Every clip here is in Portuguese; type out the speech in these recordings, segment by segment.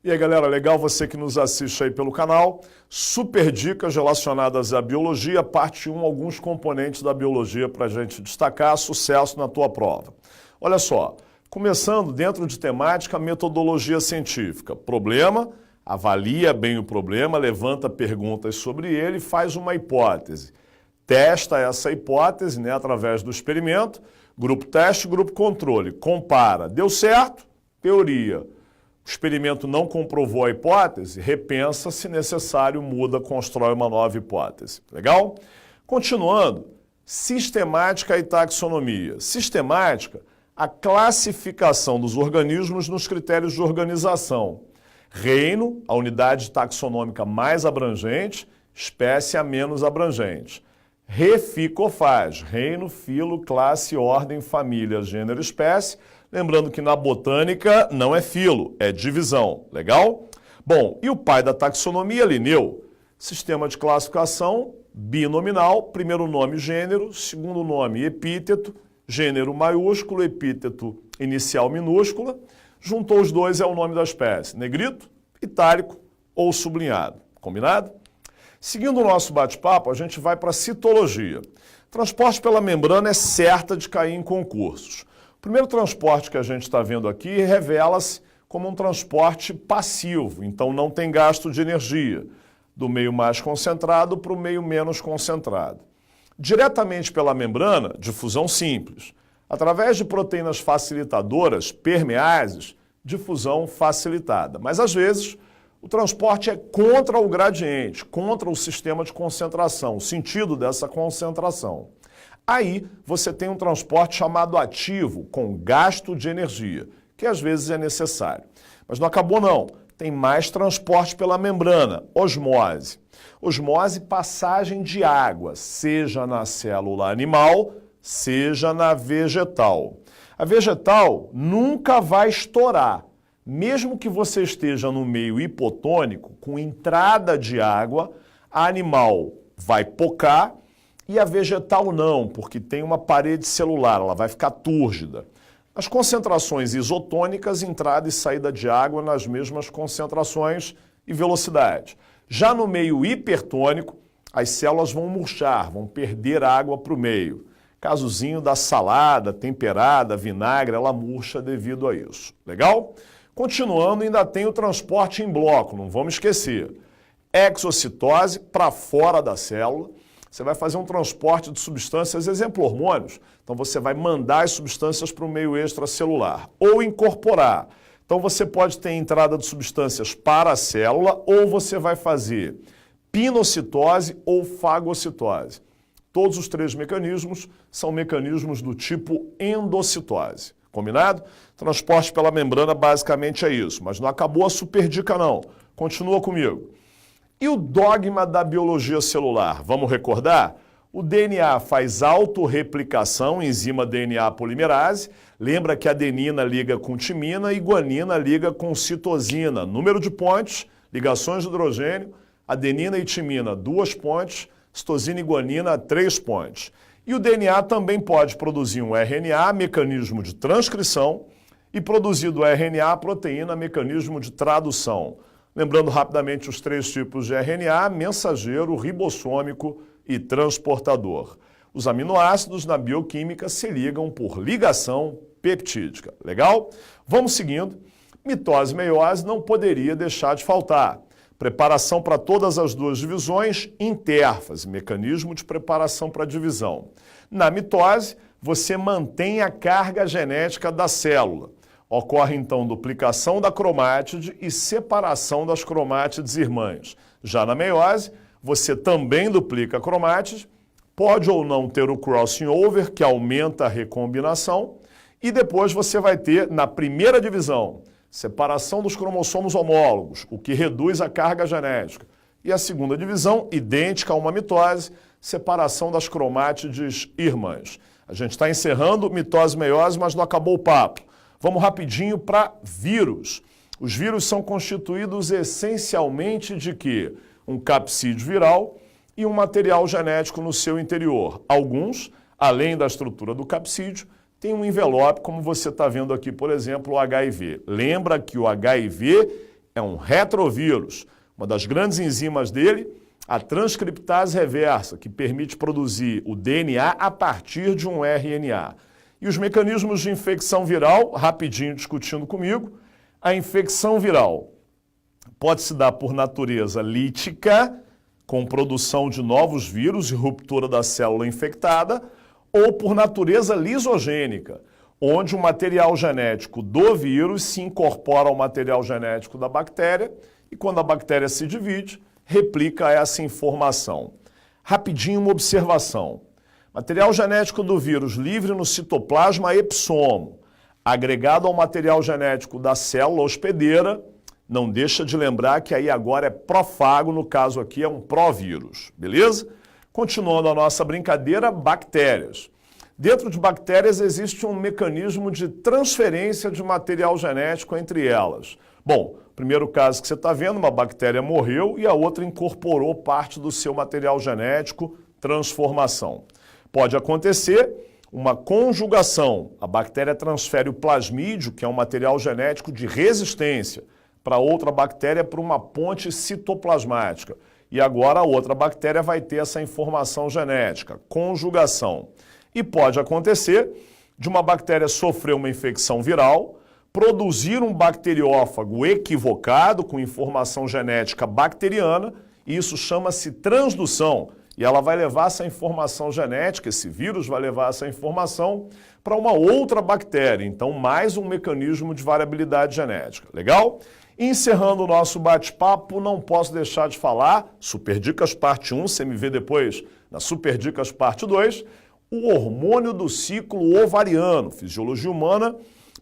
E aí, galera, legal você que nos assiste aí pelo canal. Super dicas relacionadas à biologia, parte 1, alguns componentes da biologia para a gente destacar. Sucesso na tua prova. Olha só, começando dentro de temática, metodologia científica. Problema, avalia bem o problema, levanta perguntas sobre ele e faz uma hipótese. Testa essa hipótese, através do experimento, grupo teste, grupo controle. Compara, deu certo? Teoria. O experimento não comprovou a hipótese, repensa, se necessário, muda, constrói uma nova hipótese. Legal? Continuando, sistemática e taxonomia. Sistemática, a classificação dos organismos nos critérios de organização. Reino, a unidade taxonômica mais abrangente, espécie a menos abrangente. Reficofaz, reino, filo, classe, ordem, família, gênero, espécie. Lembrando que na botânica não é filo, é divisão. Legal? Bom, e o pai da taxonomia, Linneu? Sistema de classificação binominal, primeiro nome gênero, segundo nome epíteto, gênero maiúsculo, epíteto inicial minúscula. Juntou os dois é o nome da espécie, negrito, itálico ou sublinhado. Combinado? Seguindo o nosso bate-papo, a gente vai para a citologia. Transporte pela membrana é certa de cair em concursos. O primeiro transporte que a gente está vendo aqui revela-se como um transporte passivo, então não tem gasto de energia, do meio mais concentrado para o meio menos concentrado. Diretamente pela membrana, difusão simples. Através de proteínas facilitadoras, permeases, difusão facilitada. Mas às vezes o transporte é contra o gradiente, contra o sistema de concentração, o sentido dessa concentração. Aí você tem um transporte chamado ativo, com gasto de energia, que às vezes é necessário. Mas não acabou não, tem mais transporte pela membrana, osmose. Osmose, passagem de água, seja na célula animal, seja na vegetal. A vegetal nunca vai estourar. Mesmo que você esteja no meio hipotônico, com entrada de água, a animal vai pocar e a vegetal não, porque tem uma parede celular, ela vai ficar túrgida. As concentrações isotônicas, entrada e saída de água nas mesmas concentrações e velocidade. Já no meio hipertônico, as células vão murchar, vão perder água para o meio. Casozinho da salada, temperada, vinagre, ela murcha devido a isso. Legal? Continuando, ainda tem o transporte em bloco, não vamos esquecer. Exocitose, para fora da célula. Você vai fazer um transporte de substâncias, exemplo, hormônios. Então você vai mandar as substâncias para o meio extracelular. Ou incorporar. Então você pode ter entrada de substâncias para a célula, ou você vai fazer pinocitose ou fagocitose. Todos os três mecanismos são mecanismos do tipo endocitose. Combinado? Transporte pela membrana basicamente é isso, mas não acabou a super dica não. Continua comigo. E o dogma da biologia celular? Vamos recordar? O DNA faz autorreplicação, enzima DNA polimerase. Lembra que a adenina liga com timina e guanina liga com citosina. Número de pontes, ligações de hidrogênio, adenina e timina, 2 pontes, citosina e guanina, 3 pontes. E o DNA também pode produzir um RNA, mecanismo de transcrição, e produzir do RNA a proteína, mecanismo de tradução. Lembrando rapidamente os 3 tipos de RNA, mensageiro, ribossômico e transportador. Os aminoácidos na bioquímica se ligam por ligação peptídica. Legal? Vamos seguindo. Mitose e meiose não poderia deixar de faltar. Preparação para todas as duas divisões, intérfase, mecanismo de preparação para a divisão. Na mitose, você mantém a carga genética da célula. Ocorre, então, duplicação da cromátide e separação das cromátides irmãs. Já na meiose, você também duplica a cromátide, pode ou não ter o crossing over, que aumenta a recombinação, e depois você vai ter, na primeira divisão, separação dos cromossomos homólogos, o que reduz a carga genética. E a segunda divisão, idêntica a uma mitose, separação das cromátides irmãs. A gente está encerrando mitose e meiose, mas não acabou o papo. Vamos rapidinho para vírus. Os vírus são constituídos essencialmente de quê? Um capsídeo viral e um material genético no seu interior. Alguns, além da estrutura do capsídeo, têm um envelope, como você está vendo aqui, por exemplo, o HIV. Lembra que o HIV É um retrovírus. Uma das grandes enzimas dele, a transcriptase reversa, que permite produzir o DNA a partir de um RNA. E os mecanismos de infecção viral, rapidinho discutindo comigo, a infecção viral pode se dar por natureza lítica, com produção de novos vírus e ruptura da célula infectada, ou por natureza lisogênica, onde o material genético do vírus se incorpora ao material genético da bactéria e quando a bactéria se divide, replica essa informação. Rapidinho uma observação. Material genético do vírus livre no citoplasma epissomo, agregado ao material genético da célula hospedeira, não deixa de lembrar que aí agora é prófago, no caso aqui é um provírus, beleza? Continuando a nossa brincadeira, bactérias. Dentro de bactérias existe um mecanismo de transferência de material genético entre elas. Bom, primeiro caso que você está vendo, uma bactéria morreu e a outra incorporou parte do seu material genético, transformação. Pode acontecer uma conjugação. A bactéria transfere o plasmídio, que é um material genético de resistência, para outra bactéria por uma ponte citoplasmática. E agora a outra bactéria vai ter essa informação genética, conjugação. E pode acontecer de uma bactéria sofrer uma infecção viral, produzir um bacteriófago equivocado com informação genética bacteriana, e isso chama-se transdução. E ela vai levar essa informação genética, esse vírus vai levar essa informação para uma outra bactéria. Então, mais um mecanismo de variabilidade genética. Legal? Encerrando o nosso bate-papo, não posso deixar de falar, Super Dicas parte 1, você me vê depois na Super Dicas parte 2, o hormônio do ciclo ovariano, fisiologia humana,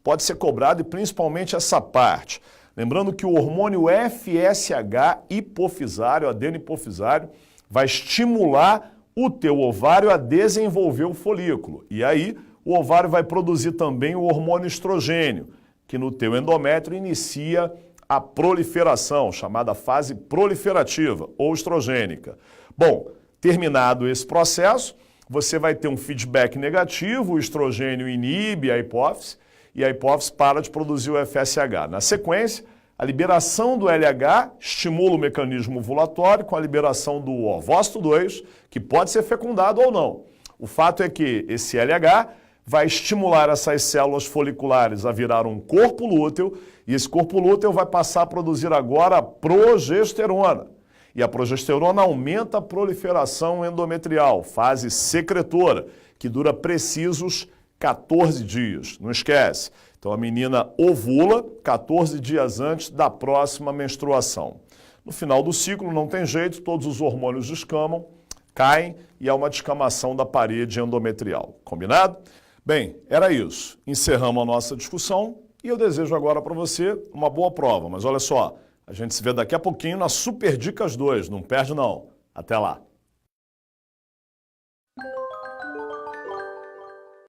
pode ser cobrado e principalmente essa parte. Lembrando que o hormônio FSH hipofisário, adeno-hipofisário, vai estimular o teu ovário a desenvolver o folículo. E aí o ovário vai produzir também o hormônio estrogênio, que no teu endométrio inicia a proliferação, chamada fase proliferativa ou estrogênica. Bom, terminado esse processo, você vai ter um feedback negativo, o estrogênio inibe a hipófise e a hipófise para de produzir o FSH. Na sequência, a liberação do LH estimula o mecanismo ovulatório com a liberação do ovócito 2, que pode ser fecundado ou não. O fato é que esse LH vai estimular essas células foliculares a virar um corpo lúteo e esse corpo lúteo vai passar a produzir agora progesterona. E a progesterona aumenta a proliferação endometrial, fase secretora, que dura precisos 14 dias. Não esquece. Então a menina ovula 14 dias antes da próxima menstruação. No final do ciclo não tem jeito, todos os hormônios descamam, caem e há uma descamação da parede endometrial. Combinado? Bem, era isso. Encerramos a nossa discussão e eu desejo agora para você uma boa prova. Mas olha só, a gente se vê daqui a pouquinho na Super Dicas 2. Não perde não. Até lá.